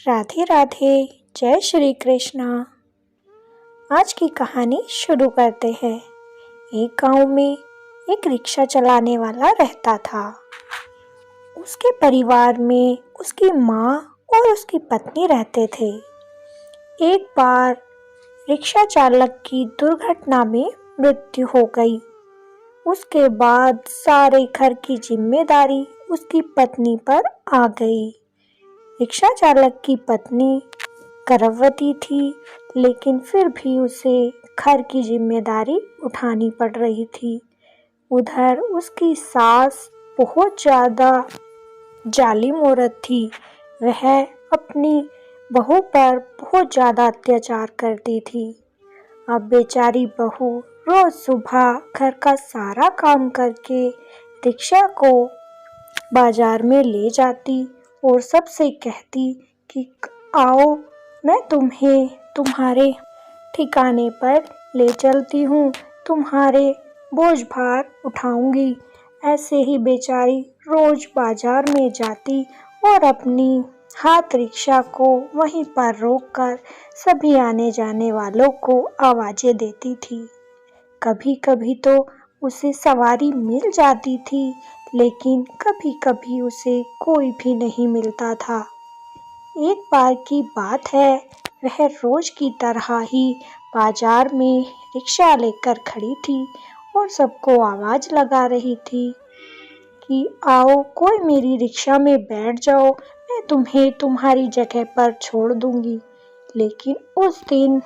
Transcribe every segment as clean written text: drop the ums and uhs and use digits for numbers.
राधे राधे। जय श्री कृष्णा। आज की कहानी शुरू करते हैं। एक गांव में एक रिक्शा चलाने वाला रहता था। उसके परिवार में उसकी माँ और उसकी पत्नी रहते थे। एक बार रिक्शा चालक की दुर्घटना में मृत्यु हो गई। उसके बाद सारे घर की जिम्मेदारी उसकी पत्नी पर आ गई। रिक्शा चालक की पत्नी गर्भवती थी, लेकिन फिर भी उसे घर की जिम्मेदारी उठानी पड़ रही थी। उधर उसकी सास बहुत ज़्यादा जालिम औरत थी। वह अपनी बहू पर बहुत ज़्यादा अत्याचार करती थी। अब बेचारी बहू रोज सुबह घर का सारा काम करके रिक्शा को बाजार में ले जाती और सबसे कहती कि आओ, मैं तुम्हें तुम्हारे ठिकाने पर ले चलती हूँ, तुम्हारे बोझ भार उठाऊंगी। ऐसे ही बेचारी रोज बाजार में जाती और अपनी हाथ रिक्शा को वहीं पर रोककर सभी आने जाने वालों को आवाजें देती थी। कभी कभी तो उसे सवारी मिल जाती थी, लेकिन कभी कभी उसे कोई भी नहीं मिलता था। एक बार की बात है, वह रोज की तरह ही बाजार में रिक्शा लेकर खड़ी थी और सबको आवाज लगा रही थी कि आओ, कोई मेरी रिक्शा में बैठ जाओ, मैं तुम्हें तुम्हारी जगह पर छोड़ दूंगी। लेकिन उस दिन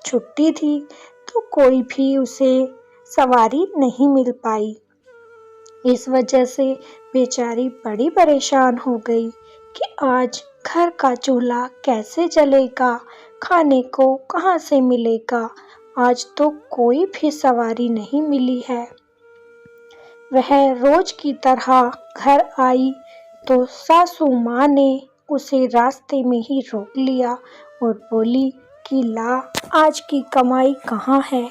छुट्टी थी तो कोई भी उसे सवारी नहीं मिल पाई। इस वजह से बेचारी बड़ी परेशान हो गई कि आज घर का चूल्हा कैसे जलेगा, खाने को कहाँ से मिलेगा। आज तो कोई भी सवारी नहीं मिली है। वह रोज की तरह घर आई तो सासू माँ ने उसे रास्ते में ही रोक लिया और बोली कि ला, आज की कमाई कहाँ है।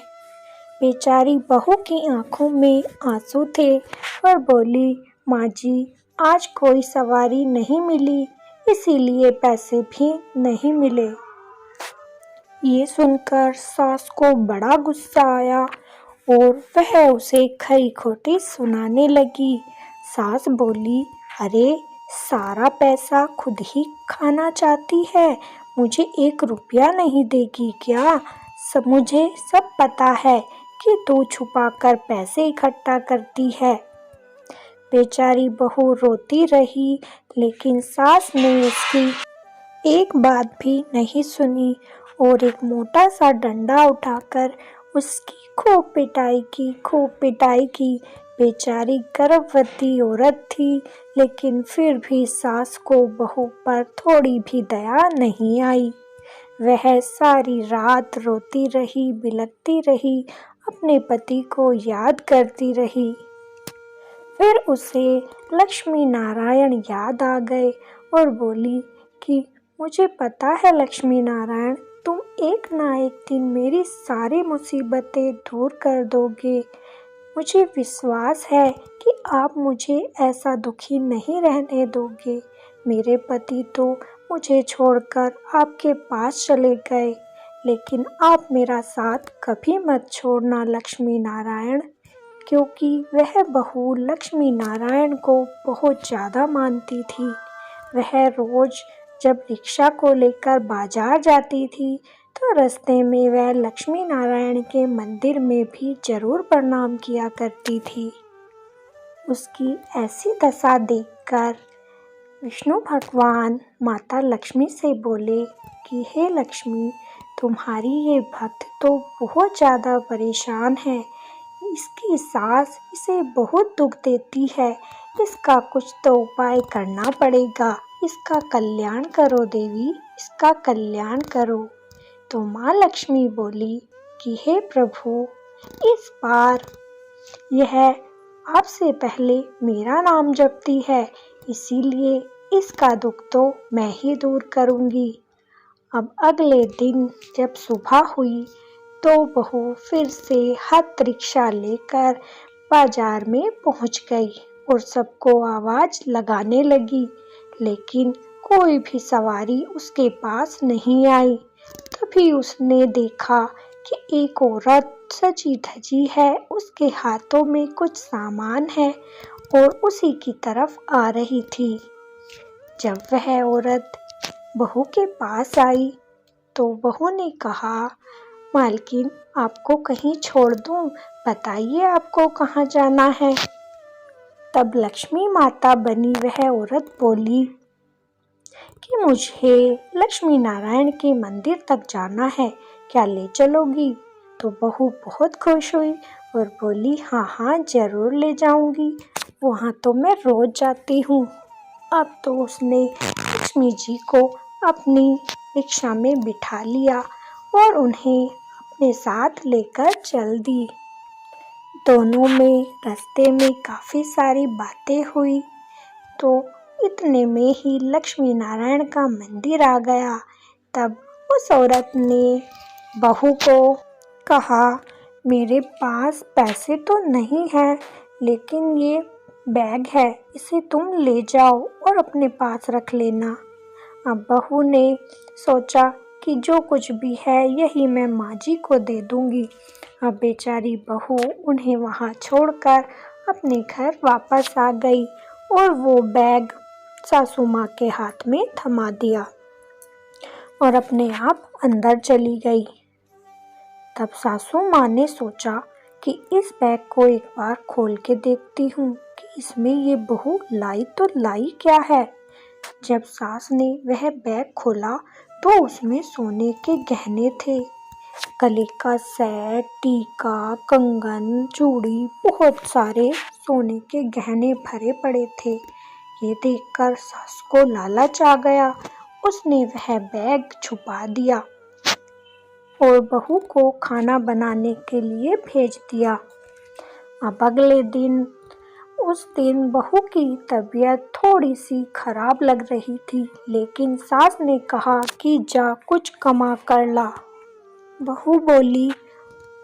बेचारी बहू की आंखों में आंसू थे और बोली, माँ जी, आज कोई सवारी नहीं मिली, इसीलिए पैसे भी नहीं मिले। ये सुनकर सास को बड़ा गुस्सा आया और वह उसे खरी खोटी सुनाने लगी। सास बोली, अरे सारा पैसा खुद ही खाना चाहती है, मुझे 1 रुपया नहीं देगी क्या? मुझे सब पता है कि तू छुपा कर पैसे इकट्ठा करती है। बेचारी बहू रोती रही, लेकिन सास ने उसकी एक बात भी नहीं सुनी और एक मोटा सा डंडा उठाकर उसकी खूब पिटाई की। बेचारी गर्भवती औरत थी, लेकिन फिर भी सास को बहू पर थोड़ी भी दया नहीं आई। वह सारी रात रोती रही, बिलखती रही, अपने पति को याद करती रही। फिर उसे लक्ष्मी नारायण याद आ गए और बोली कि मुझे पता है लक्ष्मी नारायण, तुम एक ना एक दिन मेरी सारी मुसीबतें दूर कर दोगे। मुझे विश्वास है कि आप मुझे ऐसा दुखी नहीं रहने दोगे। मेरे पति तो मुझे छोड़कर आपके पास चले गए, लेकिन आप मेरा साथ कभी मत छोड़ना लक्ष्मी नारायण। क्योंकि वह बहू लक्ष्मी नारायण को बहुत ज़्यादा मानती थी। वह रोज जब रिक्शा को लेकर बाजार जाती थी तो रास्ते में वह लक्ष्मी नारायण के मंदिर में भी जरूर प्रणाम किया करती थी। उसकी ऐसी दशा देखकर विष्णु भगवान माता लक्ष्मी से बोले कि हे लक्ष्मी, तुम्हारी ये भक्त तो बहुत ज़्यादा परेशान है। इसकी सास इसे बहुत दुख देती है, इसका कुछ तो उपाय करना पड़ेगा। इसका कल्याण करो देवी, इसका कल्याण करो। तो माँ लक्ष्मी बोली कि हे प्रभु, इस बार यह आपसे पहले मेरा नाम जपती है, इसीलिए इसका दुख तो मैं ही दूर करूँगी। अब अगले दिन जब सुबह हुई तो बहू फिर से हाथ रिक्शा लेकर बाजार में पहुंच गई और सबको आवाज लगाने लगी, लेकिन कोई भी सवारी उसके पास नहीं आई। तभी उसने देखा कि एक औरत सजी धजी है, उसके हाथों में कुछ सामान है और उसी की तरफ आ रही थी। जब वह औरत बहू के पास आई तो बहू ने कहा, मालकिन आपको कहीं छोड़ दूं, बताइए आपको कहाँ जाना है। तब लक्ष्मी माता बनी वह औरत बोली कि मुझे लक्ष्मी नारायण के मंदिर तक जाना है, क्या ले चलोगी? तो बहू बहुत खुश हुई और बोली, हाँ हाँ जरूर ले जाऊंगी, वहाँ तो मैं रोज जाती हूँ। अब तो उसने लक्ष्मी जी को अपनी रिक्शा में बिठा लिया और उन्हें अपने साथ लेकर चल दी। दोनों में रास्ते में काफ़ी सारी बातें हुई। तो इतने में ही लक्ष्मी नारायण का मंदिर आ गया। तब उस औरत ने बहू को कहा, मेरे पास पैसे तो नहीं हैं, लेकिन ये बैग है, इसे तुम ले जाओ और अपने पास रख लेना। अब बहू ने सोचा कि जो कुछ भी है यही मैं माँ जी को दे दूंगी। अब बेचारी बहू उन्हें वहाँ छोड़कर अपने घर वापस आ गई और वो बैग सासू माँ के हाथ में थमा दिया और अपने आप अंदर चली गई। तब सासू माँ ने सोचा कि इस बैग को एक बार खोल के देखती हूँ कि इसमें ये बहू लाई तो लाई क्या है। जब सास ने वह बैग खोला तो उसमें सोने के गहने थे, गले का सेट, टीका, कंगन, चूड़ी, बहुत सारे सोने के गहने भरे पड़े थे। ये देखकर सास को लालच आ गया, उसने वह बैग छुपा दिया और बहू को खाना बनाने के लिए भेज दिया। अब अगले दिन उस दिन बहू की तबीयत थोड़ी सी खराब लग रही थी, लेकिन सास ने कहा कि जा कुछ कमा कर ला। बहू बोली,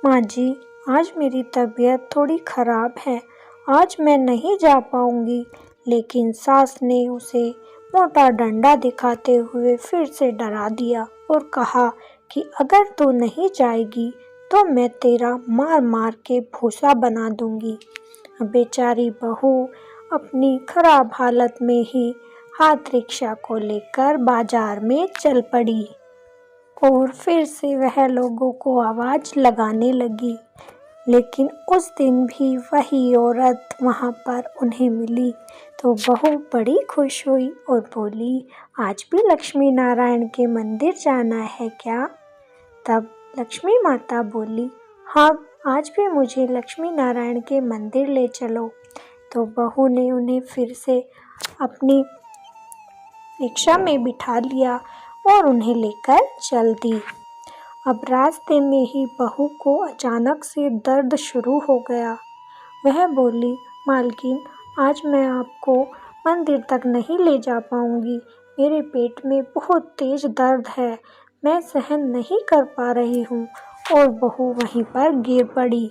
माँ जी आज मेरी तबीयत थोड़ी खराब है, आज मैं नहीं जा पाऊंगी। लेकिन सास ने उसे मोटा डंडा दिखाते हुए फिर से डरा दिया और कहा कि अगर तू नहीं जाएगी तो मैं तेरा मार मार के भूसा बना दूंगी। बेचारी बहू अपनी खराब हालत में ही हाथ रिक्शा को लेकर बाजार में चल पड़ी और फिर से वह लोगों को आवाज़ लगाने लगी। लेकिन उस दिन भी वही औरत वहाँ पर उन्हें मिली तो बहू बड़ी खुश हुई और बोली, आज भी लक्ष्मी नारायण के मंदिर जाना है क्या? तब लक्ष्मी माता बोली, हाँ आज भी मुझे लक्ष्मी नारायण के मंदिर ले चलो। तो बहू ने उन्हें फिर से अपनी रिक्शा में बिठा लिया और उन्हें लेकर चल दी। अब रास्ते में ही बहू को अचानक से दर्द शुरू हो गया। वह बोली, मालकिन आज मैं आपको मंदिर तक नहीं ले जा पाऊंगी, मेरे पेट में बहुत तेज दर्द है, मैं सहन नहीं कर पा रही हूँ। और बहू वहीं पर गिर पड़ी।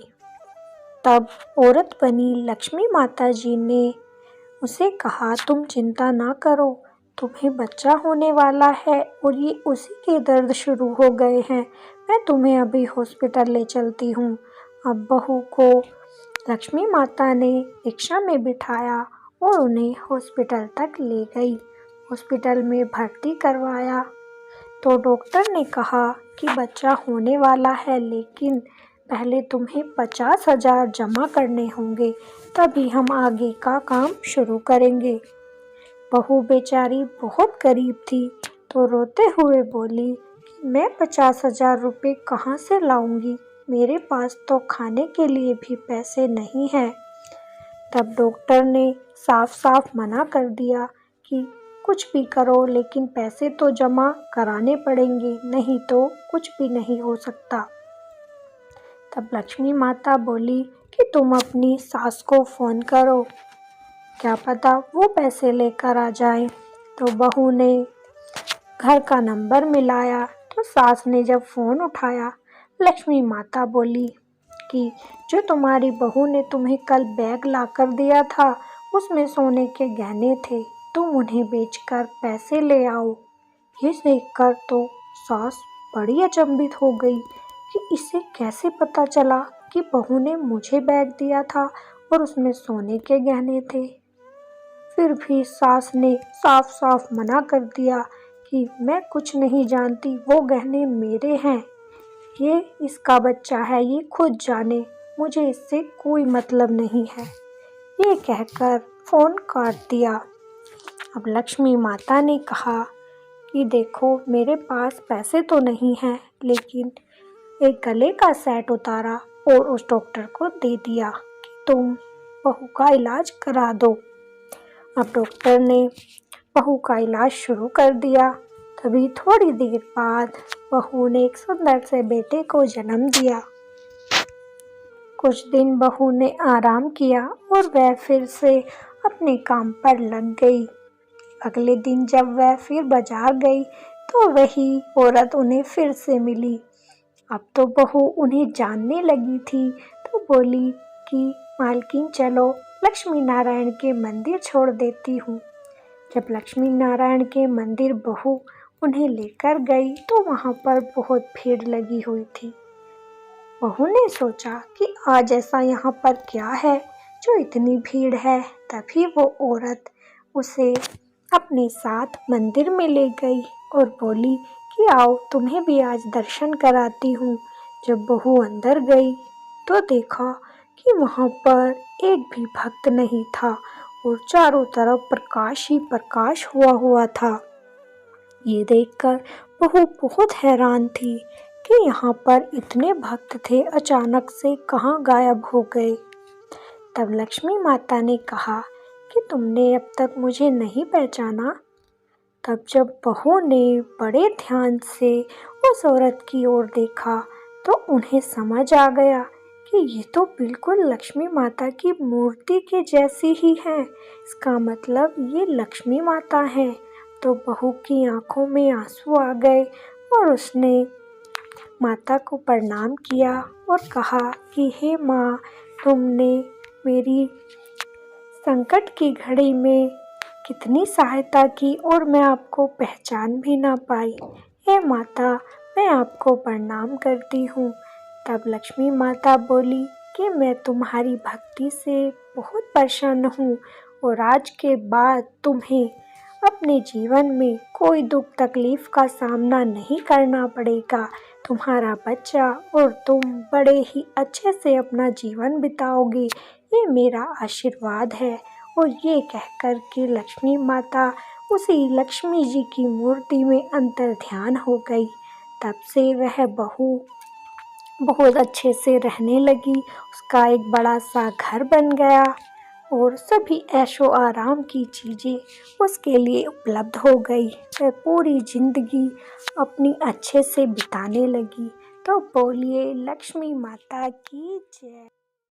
तब औरत बनी लक्ष्मी माता जी ने उसे कहा, तुम चिंता ना करो, तुम्हें बच्चा होने वाला है और ये उसी के दर्द शुरू हो गए हैं, मैं तुम्हें अभी हॉस्पिटल ले चलती हूँ। अब बहू को लक्ष्मी माता ने रिक्शा में बिठाया और उन्हें हॉस्पिटल तक ले गई। हॉस्पिटल में भर्ती करवाया तो डॉक्टर ने कहा कि बच्चा होने वाला है, लेकिन पहले तुम्हें 50,000 जमा करने होंगे, तभी हम आगे का काम शुरू करेंगे। बहू बेचारी बहुत गरीब थी तो रोते हुए बोली कि मैं 50,000 रुपये कहाँ से लाऊंगी, मेरे पास तो खाने के लिए भी पैसे नहीं हैं। तब डॉक्टर ने साफ साफ मना कर दिया कि कुछ भी करो लेकिन पैसे तो जमा कराने पड़ेंगे, नहीं तो कुछ भी नहीं हो सकता। तब लक्ष्मी माता बोली कि तुम अपनी सास को फ़ोन करो, क्या पता वो पैसे लेकर आ जाए। तो बहू ने घर का नंबर मिलाया तो सास ने जब फ़ोन उठाया, लक्ष्मी माता बोली कि जो तुम्हारी बहू ने तुम्हें कल बैग ला कर दिया था उसमें सोने के गहने थे, तुम उन्हें बेचकर पैसे ले आओ। ये देखकर तो सास बड़ी अचंभित हो गई कि इसे कैसे पता चला कि बहू ने मुझे बैग दिया था और उसमें सोने के गहने थे। फिर भी सास ने साफ साफ मना कर दिया कि मैं कुछ नहीं जानती, वो गहने मेरे हैं, ये इसका बच्चा है, ये खुद जाने, मुझे इससे कोई मतलब नहीं है। ये कहकर फोन काट दिया। अब लक्ष्मी माता ने कहा कि देखो, मेरे पास पैसे तो नहीं हैं, लेकिन एक गले का सेट उतारा और उस डॉक्टर को दे दिया कि तुम बहू का इलाज करा दो। अब डॉक्टर ने बहू का इलाज शुरू कर दिया। तभी थोड़ी देर बाद बहू ने एक सुंदर से बेटे को जन्म दिया। कुछ दिन बहू ने आराम किया और वह फिर से अपने काम पर लग गई। अगले दिन जब वह फिर बाजार गई तो वही औरत उन्हें फिर से मिली। अब तो बहू उन्हें जानने लगी थी, तो बोली कि मालकिन चलो लक्ष्मी नारायण के मंदिर छोड़ देती हूँ। जब लक्ष्मी नारायण के मंदिर बहू उन्हें लेकर गई तो वहाँ पर बहुत भीड़ लगी हुई थी। बहू ने सोचा कि आज ऐसा यहाँ पर क्या है जो इतनी भीड़ है। तभी वो औरत उसे अपने साथ मंदिर में ले गई और बोली कि आओ तुम्हें भी आज दर्शन कराती हूँ। जब बहू अंदर गई तो देखा कि वहाँ पर एक भी भक्त नहीं था और चारों तरफ प्रकाश ही प्रकाश हुआ था। ये देखकर बहू बहुत हैरान थी कि यहाँ पर इतने भक्त थे, अचानक से कहाँ गायब हो गए। तब लक्ष्मी माता ने कहा कि तुमने अब तक मुझे नहीं पहचाना। तब जब बहू ने बड़े ध्यान से उस औरत की ओर देखा तो उन्हें समझ आ गया कि ये तो बिल्कुल लक्ष्मी माता की मूर्ति के जैसी ही है। इसका मतलब ये लक्ष्मी माता है। तो बहू की आंखों में आंसू आ गए और उसने माता को प्रणाम किया और कहा कि हे माँ, तुमने मेरी संकट की घड़ी में कितनी सहायता की और मैं आपको पहचान भी ना पाई। हे माता, मैं आपको प्रणाम करती हूँ। तब लक्ष्मी माता बोली कि मैं तुम्हारी भक्ति से बहुत प्रसन्न हूँ और आज के बाद तुम्हें अपने जीवन में कोई दुख तकलीफ का सामना नहीं करना पड़ेगा। तुम्हारा बच्चा और तुम बड़े ही अच्छे से अपना जीवन बिताओगे, ये मेरा आशीर्वाद है। और ये कहकर कि लक्ष्मी माता उसी लक्ष्मी जी की मूर्ति में अंतर ध्यान हो गई। तब से वह बहू बहुत अच्छे से रहने लगी। उसका एक बड़ा सा घर बन गया और सभी ऐशो आराम की चीज़ें उसके लिए उपलब्ध हो गई। वह पूरी जिंदगी अपनी अच्छे से बिताने लगी। तो बोलिए लक्ष्मी माता की जय।